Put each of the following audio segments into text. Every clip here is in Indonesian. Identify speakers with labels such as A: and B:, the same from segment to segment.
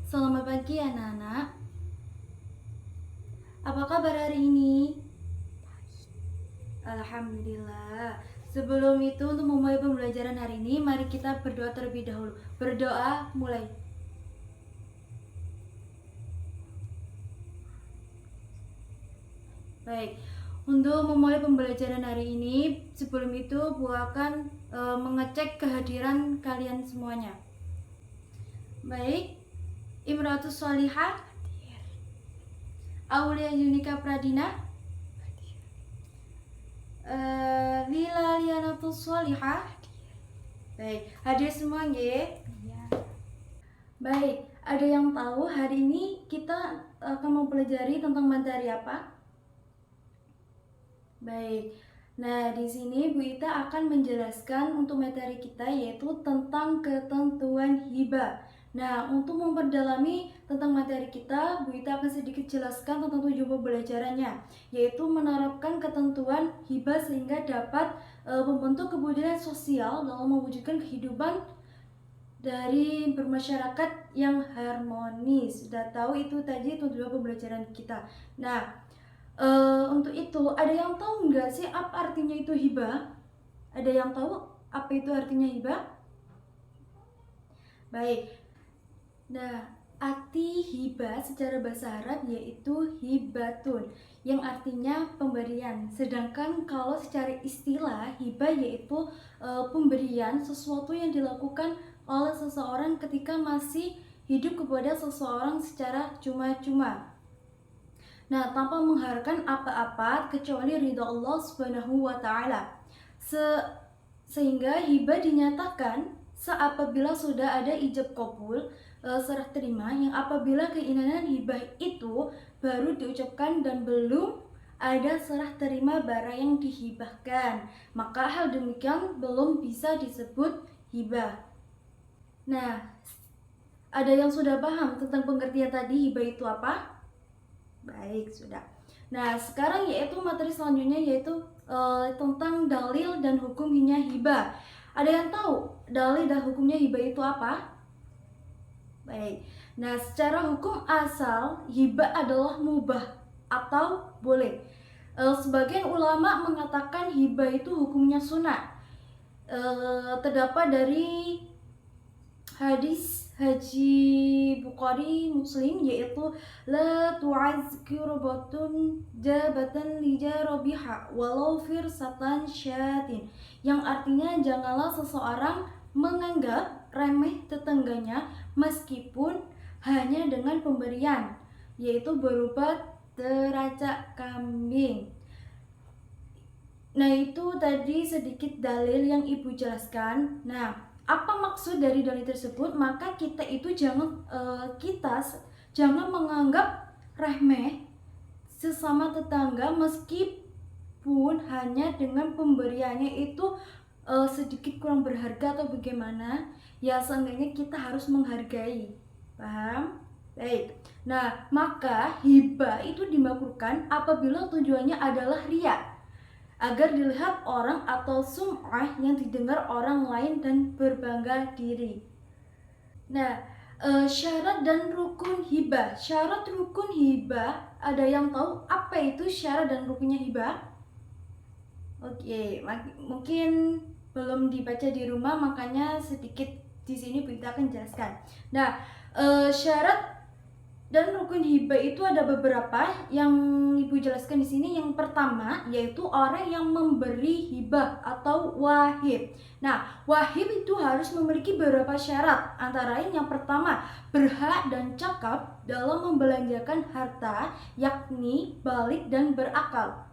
A: Selamat pagi anak-anak. Apa kabar hari ini? Alhamdulillah. Sebelum itu untuk memulai pembelajaran hari ini, mari kita berdoa terlebih dahulu. Berdoa mulai. Baik. Untuk memulai pembelajaran hari ini, sebelum itu Bu akan mengecek kehadiran kalian semuanya. Baik. Imratus Sholihah, Aulia Yunika Pradina, Lila Lianatus Sholihah. Baik, hadir semua nggih? Baik, ada yang tahu hari ini kita akan mempelajari tentang materi apa? Baik. Nah, di sini Bu Ita akan menjelaskan untuk materi kita yaitu tentang ketentuan hibah. Nah, untuk memperdalami tentang materi kita, Bu Ita akan sedikit jelaskan tentang tujuan pembelajarannya, yaitu menerapkan ketentuan hibah sehingga dapat membentuk kebudayaan sosial dalam mewujudkan kehidupan dari bermasyarakat yang harmonis. Sudah tahu itu tadi tujuan pembelajaran kita. Nah, untuk itu ada yang tahu nggak sih apa artinya itu hibah? Ada yang tahu apa itu artinya hibah? Baik. Nah, arti hibah secara bahasa Arab yaitu hibatun yang artinya pemberian. Sedangkan kalau secara istilah hibah yaitu pemberian sesuatu yang dilakukan oleh seseorang ketika masih hidup kepada seseorang secara cuma-cuma. Nah, tanpa mengharapkan apa-apa kecuali ridha Allah Subhanahu wa taala. Sehingga hibah dinyatakan seapabila sudah ada ijab kabul, serah terima, yang apabila keinginan hibah itu baru diucapkan dan belum ada serah terima barang yang dihibahkan, maka hal demikian belum bisa disebut hibah. Nah, ada yang sudah paham tentang pengertian tadi hibah itu apa? Baik, sudah. Nah, sekarang yaitu materi selanjutnya yaitu tentang dalil dan hukumnya hibah. Ada yang tahu dalil dan hukumnya hibah itu apa? Baik. Nah, secara hukum asal hibah adalah mubah atau boleh. Sebagian ulama mengatakan hibah itu hukumnya sunnah. Terdapat dari hadis Haji Bukhari Muslim yaitu la tu'azkiru batun jabatan lijarabiha walau firsatan syatin, yang artinya janganlah seseorang menganggap remeh tetangganya meskipun hanya dengan pemberian, yaitu berupa teracak kambing. Nah, itu tadi sedikit dalil yang Ibu jelaskan. Nah, apa maksud dari dalil tersebut? Maka kita itu jangan menganggap remeh sesama tetangga meskipun hanya dengan pemberiannya itu sedikit kurang berharga atau bagaimana. Ya, seenggaknya kita harus menghargai. Paham? Baik. Nah, maka hibah itu dimakruhkan apabila tujuannya adalah riya, agar dilihat orang atau sum'ah yang didengar orang lain dan berbangga diri. Nah, syarat dan rukun hibah. Syarat rukun hibah, ada yang tahu apa itu syarat dan rukunnya hibah? Oke, mungkin belum dibaca di rumah, makanya sedikit di sini kita akan jelaskan. Nah, syarat dan rukun hibah itu ada beberapa yang Ibu jelaskan di sini. Yang pertama yaitu orang yang memberi hibah atau wahib. Nah, wahib itu harus memiliki beberapa syarat. Antara lain yang pertama, berhak dan cakap dalam membelanjakan harta, yakni balik dan berakal.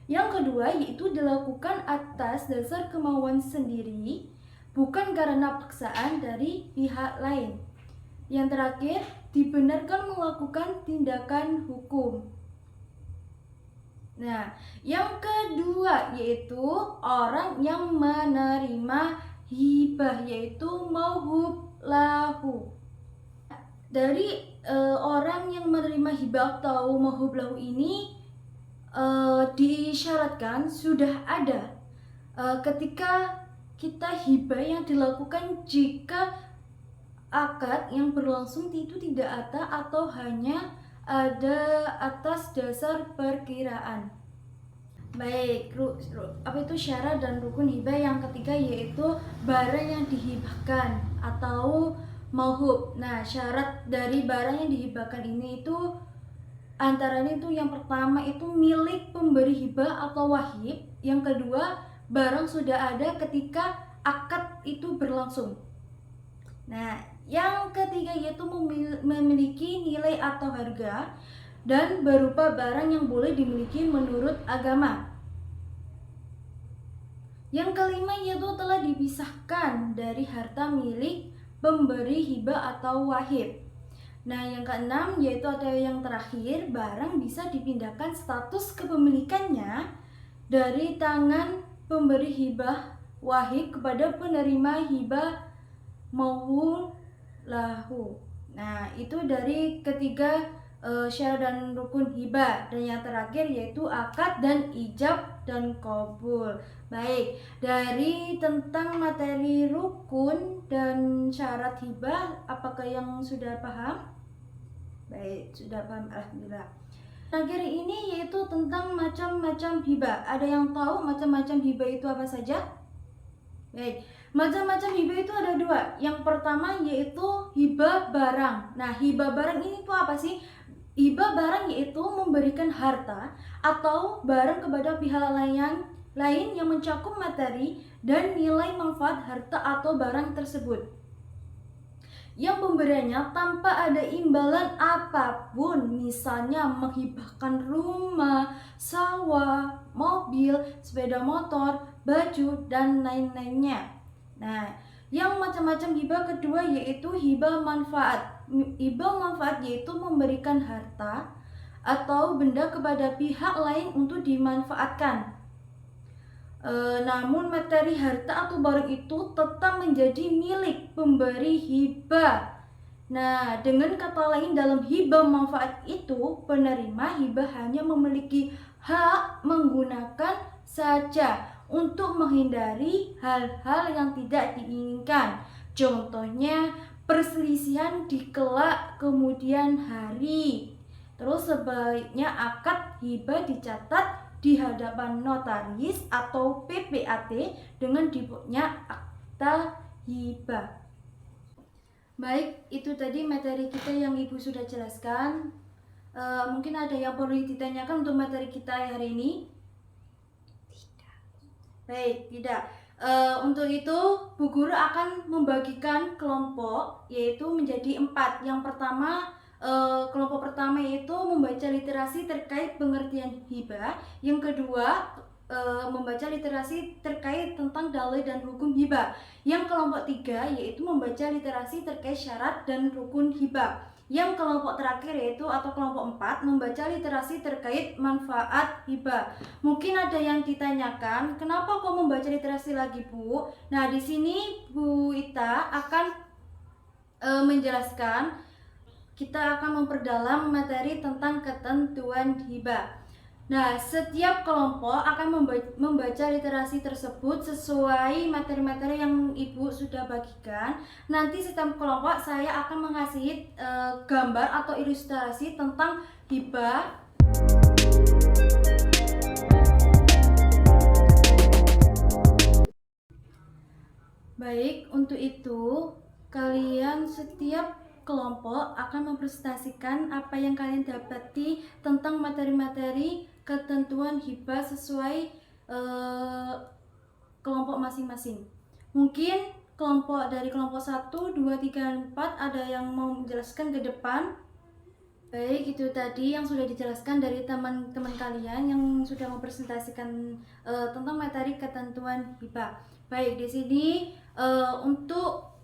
A: Yang kedua yaitu dilakukan atas dasar kemauan sendiri, bukan karena paksaan dari pihak lain. Yang terakhir, dibenarkan melakukan tindakan hukum. Nah, yang kedua yaitu orang yang menerima hibah, yaitu mauhub lahu. Dari orang yang menerima hibah atau mauhub lahu ini disyaratkan sudah ada ketika kita hibah yang dilakukan jika akad yang berlangsung itu tidak ada atau hanya ada atas dasar perkiraan. Baik, apa itu syarat dan rukun hibah yang ketiga yaitu barang yang dihibahkan atau mauhub. Nah, syarat dari barang yang dihibahkan ini itu antaranya itu yang pertama itu milik pemberi hibah atau wahib, yang kedua barang sudah ada ketika akad itu berlangsung. Nah, yang ketiga yaitu memiliki nilai atau harga dan berupa barang yang boleh dimiliki menurut agama. Yang kelima yaitu telah dipisahkan dari harta milik pemberi hibah atau wahib. Nah, yang keenam yaitu atau yang terakhir, barang bisa dipindahkan status kepemilikannya dari tangan pemberi hibah wahib kepada penerima hibah mauhul lahu. Nah, itu dari ketiga syarat dan rukun hibah. Dan yang terakhir yaitu akad dan ijab dan qabul. Baik, dari tentang materi rukun dan syarat hibah, apakah yang sudah paham? Baik, sudah paham, alhamdulillah. Terakhir ini yaitu tentang macam-macam hibah. Ada yang tahu macam-macam hibah itu apa saja? Baik, macam-macam hibah itu ada dua. Yang pertama yaitu hibah barang. Nah, hibah barang ini tuh apa sih? Hibah barang yaitu memberikan harta atau barang kepada pihak lain yang mencakup materi dan nilai manfaat harta atau barang tersebut, yang pemberiannya tanpa ada imbalan apapun, misalnya menghibahkan rumah, sawah, mobil, sepeda motor, baju, dan lain-lainnya. Nah, yang macam-macam hibah kedua yaitu hibah manfaat. Hibah manfaat yaitu memberikan harta atau benda kepada pihak lain untuk dimanfaatkan. Namun materi harta atau barang itu tetap menjadi milik pemberi hibah. Nah, dengan kata lain dalam hibah manfaat itu penerima hibah hanya memiliki hak menggunakan saja untuk menghindari hal-hal yang tidak diinginkan. Contohnya perselisihan di kelak kemudian hari. Terus sebaiknya akad hibah dicatat di hadapan notaris atau PPAT dengan dibuknya akta hibah. Baik, itu tadi materi kita yang Ibu sudah jelaskan. Mungkin ada yang perlu ditanyakan untuk materi kita hari ini? Tidak. Baik, tidak. Untuk itu, Bu Guru akan membagikan kelompok yaitu menjadi 4. Yang pertama, kelompok pertama yaitu membaca literasi terkait pengertian hibah. Yang kedua, membaca literasi terkait tentang dalil dan hukum hibah. Yang kelompok 3 yaitu membaca literasi terkait syarat dan rukun hibah. Yang kelompok terakhir yaitu atau kelompok 4 membaca literasi terkait manfaat hibah. Mungkin ada yang ditanyakan, kenapa kok membaca literasi lagi, Bu? Nah, di sini Bu Ita akan menjelaskan. Kita akan memperdalam materi tentang ketentuan hibah. Nah, setiap kelompok akan membaca literasi tersebut sesuai materi-materi yang Ibu sudah bagikan. Nanti setiap kelompok saya akan mengasih gambar atau ilustrasi tentang hibah. Baik, untuk itu kalian setiap kelompok akan mempresentasikan apa yang kalian dapati tentang materi-materi ketentuan hibah sesuai kelompok masing-masing. Mungkin dari kelompok 1, 2, 3, 4 ada yang mau menjelaskan ke depan. Baik, itu tadi yang sudah dijelaskan dari teman-teman kalian yang sudah mempresentasikan tentang materi ketentuan hibah. Baik, di sini untuk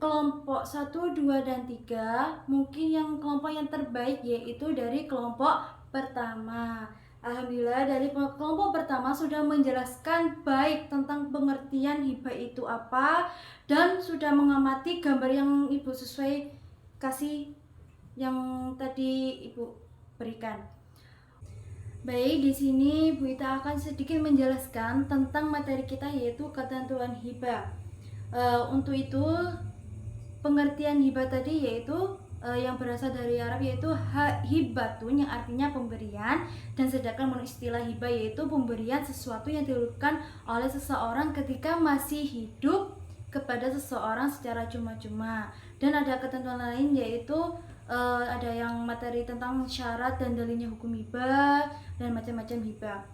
A: kelompok 1, 2, dan 3 mungkin yang kelompok yang terbaik yaitu dari kelompok pertama. Alhamdulillah dari kelompok pertama sudah menjelaskan baik tentang pengertian hibah itu apa dan sudah mengamati gambar yang Ibu sesuai kasih yang tadi Ibu berikan. Baik, di sini Bu Ita akan sedikit menjelaskan tentang materi kita yaitu ketentuan hibah. Untuk itu pengertian hibah tadi yaitu yang berasal dari Arab yaitu hibatun yang artinya pemberian, dan sedangkan menurut istilah hibah yaitu pemberian sesuatu yang dilakukan oleh seseorang ketika masih hidup kepada seseorang secara cuma-cuma. Dan ada ketentuan lain yaitu ada yang materi tentang syarat dan dalilnya hukum hibah dan macam-macam hibah.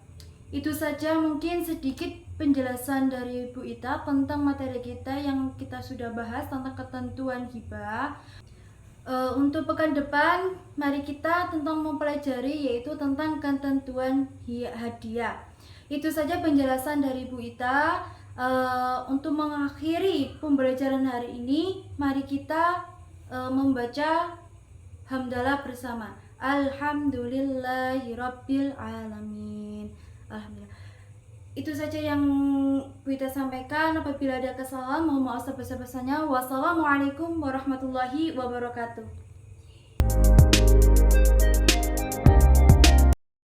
A: Itu saja mungkin sedikit penjelasan dari Bu Ita tentang materi kita yang kita sudah bahas tentang ketentuan hibah. Untuk pekan depan, mari kita tentang mempelajari yaitu tentang ketentuan hadiah. Itu saja penjelasan dari Bu Ita. Untuk mengakhiri pembelajaran hari ini, mari kita membaca hamdalah bersama. Alhamdulillahirabbil alamin. Alhamdulillah. Itu saja yang Bu Ita sampaikan. Apabila ada kesalahan, mohon maaf sebesar-besarnya. Wassalamualaikum warahmatullahi wabarakatuh.